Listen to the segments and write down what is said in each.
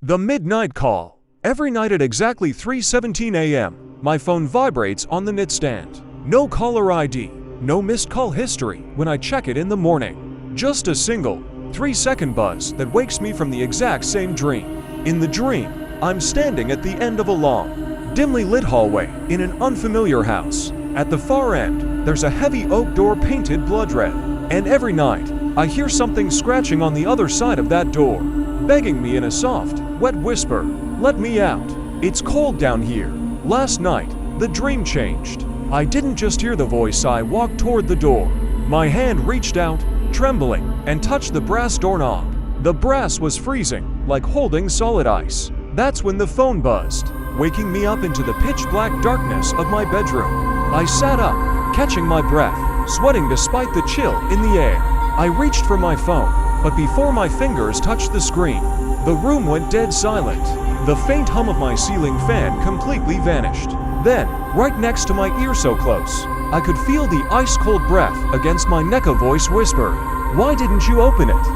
The midnight call. Every night at exactly 3:17 a.m., my phone vibrates on the nightstand. No caller ID, no missed call history when I check it in the morning. Just a single, 3-second buzz that wakes me from the exact same dream. In the dream, I'm standing at the end of a long, dimly lit hallway in an unfamiliar house. At the far end, there's a heavy oak door painted blood red. And every night, I hear something scratching on the other side of that door, begging me in a soft, wet whisper, "Let me out. It's cold down here." Last night, the dream changed. I didn't just hear the voice, I walked toward the door. My hand reached out, trembling, and touched the brass doorknob. The brass was freezing, like holding solid ice. That's when the phone buzzed, waking me up into the pitch-black darkness of my bedroom. I sat up, catching my breath, sweating despite the chill in the air. I reached for my phone, but before my fingers touched the screen, the room went dead silent. The faint hum of my ceiling fan completely vanished. Then, right next to my ear so close, I could feel the ice-cold breath against my neck. A voice whispered, "Why didn't you open it?"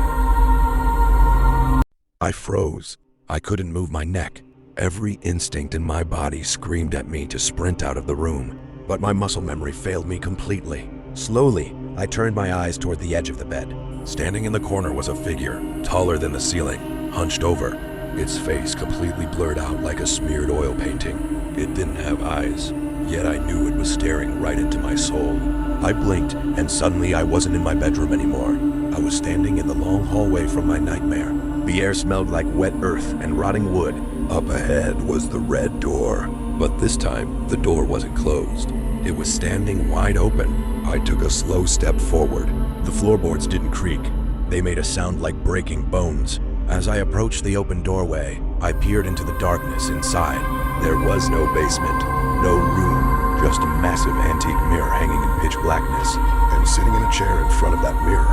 I froze. I couldn't move my neck. Every instinct in my body screamed at me to sprint out of the room, but my muscle memory failed me completely. Slowly, I turned my eyes toward the edge of the bed. Standing in the corner was a figure, taller than the ceiling, hunched over, its face completely blurred out like a smeared oil painting. It didn't have eyes, yet I knew it was staring right into my soul. I blinked, and suddenly I wasn't in my bedroom anymore. I was standing in the long hallway from my nightmare. The air smelled like wet earth and rotting wood. Up ahead was the red door, but this time, the door wasn't closed. It was standing wide open. I took a slow step forward. The floorboards didn't creak. They made a sound like breaking bones. As I approached the open doorway, I peered into the darkness inside. There was no basement, no room, just a massive antique mirror hanging in pitch blackness. And sitting in a chair in front of that mirror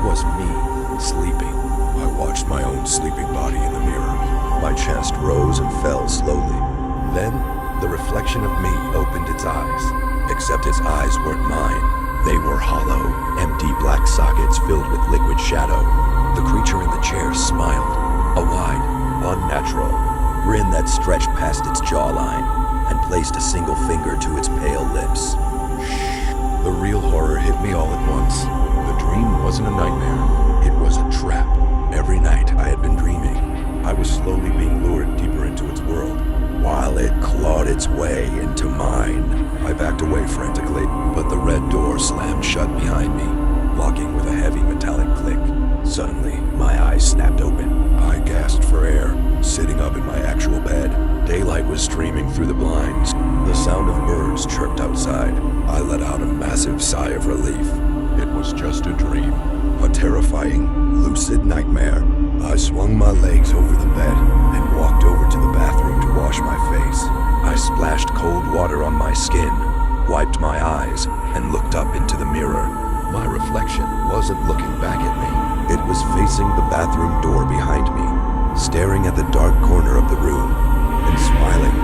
was me, sleeping. I watched my own sleeping body in the mirror. My chest rose and fell slowly. Then, the reflection of me opened its eyes. Except its eyes weren't mine. They were hollow, empty black sockets filled with liquid shadow. The creature in the chair smiled, a wide, unnatural grin that stretched past its jawline and placed a single finger to its pale lips. Shh. The real horror hit me all at once. The dream wasn't a nightmare. It was a trap. Every night I had been dreaming. I was slowly being lured deeper into its world, while it clawed its way into mine. I backed away frantically, but the red door slammed shut behind me, locking with a heavy metallic click. Suddenly, my eyes snapped open. I gasped for air, sitting up in my actual bed. Daylight was streaming through the blinds. The sound of birds chirped outside. I let out a massive sigh of relief. It was just a dream, a terrifying, lucid nightmare. I swung my legs over the bed and walked over to the bathroom to wash my face. I splashed cold water on my skin, wiped my eyes, and looked up into the mirror. My reflection wasn't looking back at me. It was facing the bathroom door behind me, staring at the dark corner of the room and smiling